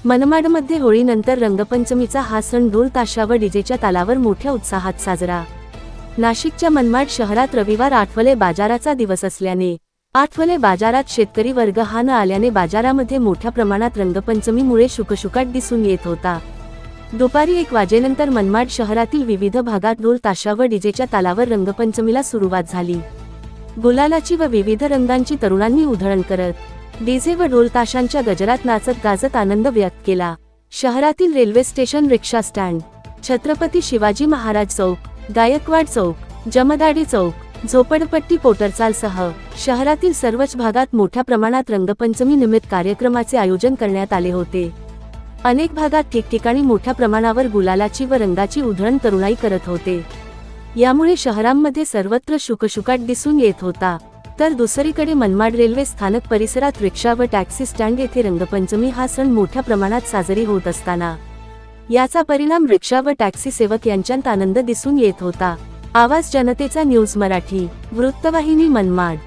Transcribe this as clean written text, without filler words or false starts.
मनमाडमध्ये होळीनंतर रंगपंचमीचा हा सण ढोल ताशा व डीजेच्या तालावर मोठ्या उत्साहात साजरा। नाशिकच्या मनमाड शहरात रविवार आठवले बाजाराचा दिवस असल्याने आठवले बाजारात शेतकरी वर्ग हा न आल्याने बाजारामध्ये मोठ्या प्रमाणात रंगपंचमीमुळे शुकशुकाट दिसून येत होता। दुपारी 1 वाजेनंतर मनमाड शहरातील विविध भागात ढोल ताशा व डीजेच्या तालावर रंगपंचमीला सुरुवात झाली। गुलालाची व विविध रंगांची तरुणांनी उधळण करत डीजे व ढोल ताशांच्या गजरात नाचत गाजत आनंद व्यक्त केला। शहरातील रेल्वे स्टेशन, रिक्षा स्टँड, छत्रपती शिवाजी महाराज चौक, गायकवाड चौक, जमदाडी चौक, झोपडपट्टी, पोटरचालसह शहरातील सर्वच भागात मोठ्या प्रमाणात रंगपंचमी निमित्त कार्यक्रमाचे आयोजन करण्यात आले होते। अनेक भागात ठिकठिकाणी मोठ्या प्रमाणावर गुलालाची व रंगाची उधळण तरुणाई करत होते। यामुळे शहरांमध्ये सर्वत्र शुकशुकाट दिसून येत होता। तर दुसरीकडे मनमाड रेल्वे स्थानक परिसरात रिक्षा व टॅक्सी स्टँड येथे रंगपंचमी हा सण मोठ्या प्रमाणात साजरी होत असताना याचा परिणाम रिक्षा व टॅक्सी सेवक यांच्यात आनंद दिसून येत होता। आवाज जनतेचा न्यूज मराठी वृत्तवाहिनी, मनमाड।